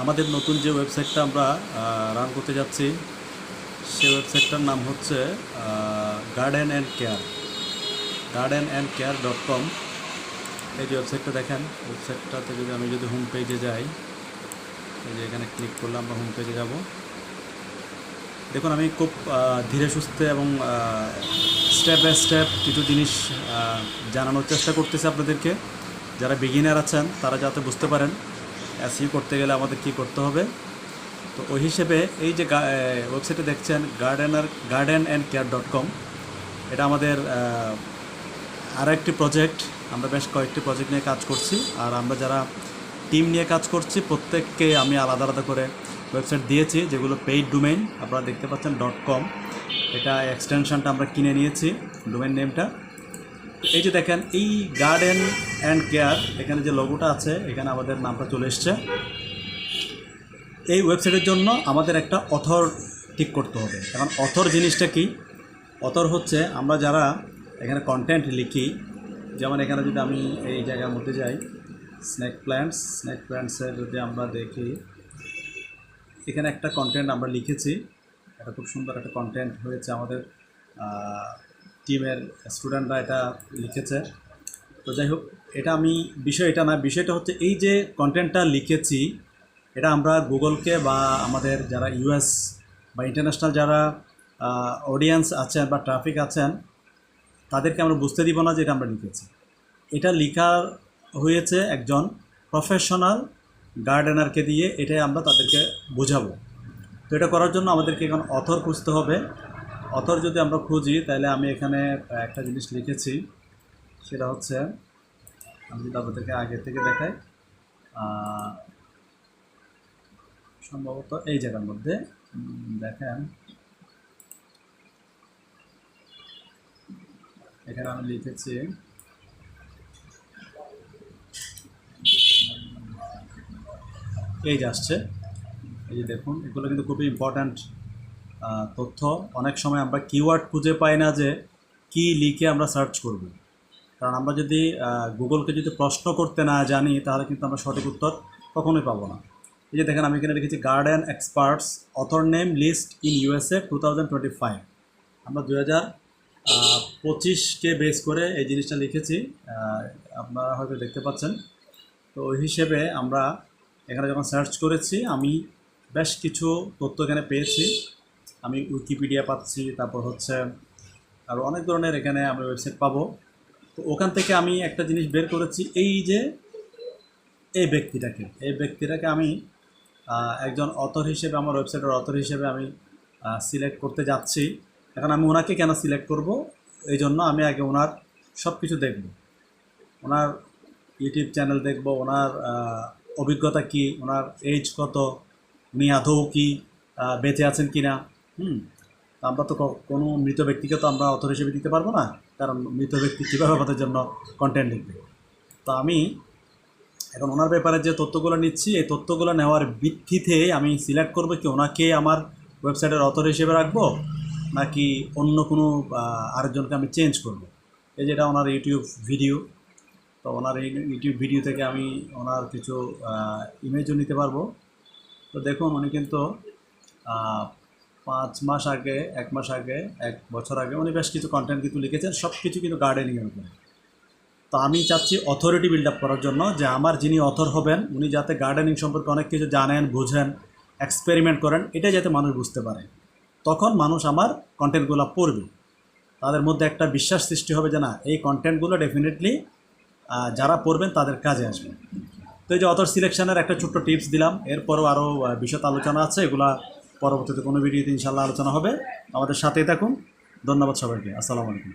আমাদের নতুন যে ওয়েবসাইটটা আমরা রান করতে যাচ্ছি সেই ওয়েবসাইটটার নাম হচ্ছে garden&care.com। এই যে ওয়েবসাইটটা দেখেন, ওয়েবসাইটটাতে আমি যদি হোম পেজে যাই, এই যে এখানে ক্লিক করলে আমরা হোম পেজে যাব। দেখুন, আমি খুব ধীরে সুস্থে এবং স্টেপ বাই স্টেপ কিছু জিনিস জানানোর চেষ্টা করতেছি আপনাদেরকে। যারা বিগিনার আছেন তারা যাতে বুঝতে পারেন এসইও করতে গেলে আমাদের কি করতে হবে। তো ওই হিসেবে এই যে ওয়েবসাইটে দেখছেন garden&care.com, এটা আমাদের আরও একটি প্রজেক্ট। আমরা বেশ কয়েকটি প্রজেক্ট নিয়ে কাজ করছি, আর আমরা যারা টিম নিয়ে কাজ করছি প্রত্যেককে আমি আলাদা আলাদা করে ওয়েবসাইট দিয়েছি, যেগুলো পেইড ডোমেইন আপনারা দেখতে পাচ্ছেন .com। এটা এক্সটেনশনটা আমরা কিনে নিয়েছি, ডোমেইন নেমটা। এই যে দেখেন, এই garden&care এখানে যে লোগোটা আছে, এখানে আমাদের নামটা চলে এসছে। এই ওয়েবসাইটের জন্য আমাদের একটা অথর ঠিক করতে হবে। এখন অথর জিনিসটা কি? অথর হচ্ছে আমরা যারা এখানে কন্টেন্ট লিখি, যেমন এখানে যদি আমি এই জায়গার মধ্যে যাই, স্নেক প্ল্যান্টসের যদি আমরা দেখি, এখানে একটা কন্টেন্ট আমরা লিখেছি। এটা খুব সুন্দর একটা কন্টেন্ট হয়েছে, আমাদের টিমের স্টুডেন্টরা এটা লিখেছে। তো যাই হোক, এটা আমি বিষয়টা না, বিষয়টা হচ্ছে এই যে কন্টেন্টটা লিখেছি, এটা আমরা গুগলকে বা আমাদের যারা ইউএস বা ইন্টারন্যাশনাল যারা অডিয়েন্স আছেন বা ট্রাফিক আছেন তাদেরকে আমরা বুঝতে দিব না যে এটা আমরা লিখেছি। এটা লেখা হয়েছে একজন প্রফেশনাল গার্ডেনারকে দিয়ে, এটাই আমরা তাদেরকে বোঝাবো। তো এটা করার জন্য আমাদেরকে এখন অথর খুঁজতে হবে। অথর যদি আমরা খুঁজি, তাহলে আমি এখানে একটা জিনিস লিখেছি, সেটা হচ্ছে, আমি যদি আপনাদেরকে আগে থেকে দেখাই, সম্ভবত এই জায়গার মধ্যে দেখেন, এখানে আমি লিখেছি এই যে আসছে, এই যে দেখুন, এগুলো কিন্তু খুবই ইম্পর্ট্যান্ট তথ্য। অনেক সময় আমরা কিওয়ার্ড খুঁজে পাই না যে কি লিখে আমরা সার্চ করব, কারণ আমরা যদি গুগলকে যদি প্রশ্ন করতে না জানি, তাহলে কিন্তু আমরা সঠিক উত্তর কখনোই পাবো না। এই যে দেখেন, আমি এখানে লিখেছি garden experts author name list in USA 2025। আমরা 2025কে বেস করে এই জিনিসটা লিখেছি, আপনারা হয়তো দেখতে পাচ্ছেন। তো ওই হিসেবে আমরা এখানে যখন সার্চ করেছি, আমি বেশ কিছু তথ্য এখানে পেয়েছি। আমি উইকিপিডিয়া পাচ্ছি, তারপর হচ্ছে আরও অনেক ধরনের এখানে আমরা ওয়েবসাইট পাবো। তো ওখান থেকে আমি একটা জিনিস বের করেছি, এই যে এই ব্যক্তিটাকে আমি একজন অথর হিসেবে, আমার ওয়েবসাইটের অথর হিসেবে আমি সিলেক্ট করতে যাচ্ছি। এখন আমি ওনাকে কেন সিলেক্ট করব? এই জন্য আমি আগে ওনার সব কিছু দেখব, ওনার ইউটিউব চ্যানেল দেখব, ওনার অভিজ্ঞতা কি, ওনার এজ কত, উনি আদৌ কি বেঁচে আছেন কি না। আমরা তো কোনো মৃত ব্যক্তিকে তো আমরা অথর হিসেবে দিতে পারবো না, কারণ মৃত ব্যক্তি কীভাবে আমাদের জন্য কন্টেন্ট লিখবে। তো আমি এখন ওনার ব্যাপারে যে তথ্যগুলো নিচ্ছি, এই তথ্যগুলো নেওয়ার ভিত্তিতে আমি সিলেক্ট করবো কি ওনাকে আমার ওয়েবসাইটের অথর হিসেবে রাখবো, নাকি অন্য কোনো আরেকজনকে আমি চেঞ্জ করব। এই যেটা ওনার ইউটিউব ভিডিও, তো ওনার এই ইউটিউব ভিডিও থেকে আমি ওনার কিছু ইমেজও নিতে পারবো। তো দেখুন, উনি কিন্তু 5 মাস আগে, 1 মাস আগে, 1 বছর আগে উনি বেশ কিছু কন্টেন্ট কিন্তু লিখেছেন, সব কিছু কিন্তু গার্ডেনিংয়ের উপরে। তো আমি চাচ্ছি অথরিটি বিল্ড আপ করার জন্য, যে আমার যিনি অথর হবেন উনি যাতে গার্ডেনিং সম্পর্কে অনেক কিছু জানেন, বুঝেন, এক্সপেরিমেন্ট করেন, এটা যাতে মানুষ বুঝতে পারে। তখন মানুষ আমার কন্টেন্টগুলো পড়বে, তাদের মধ্যে একটা বিশ্বাস সৃষ্টি হবে যে না, এই কন্টেন্টগুলো ডেফিনেটলি যারা পড়বেন তাদের কাজে আসবে। তো এই যে অথর সিলেকশনের একটা ছোট্ট টিপস দিলাম, এরপরও আরও বিশদ আলোচনা আছে, এগুলা পরবর্তীতে কোনো ভিডিওতে ইনশাল্লাহ আলোচনা হবে। আমাদের সাথেই থাকুন। ধন্যবাদ সবাইকে। আসসালামু আলাইকুম।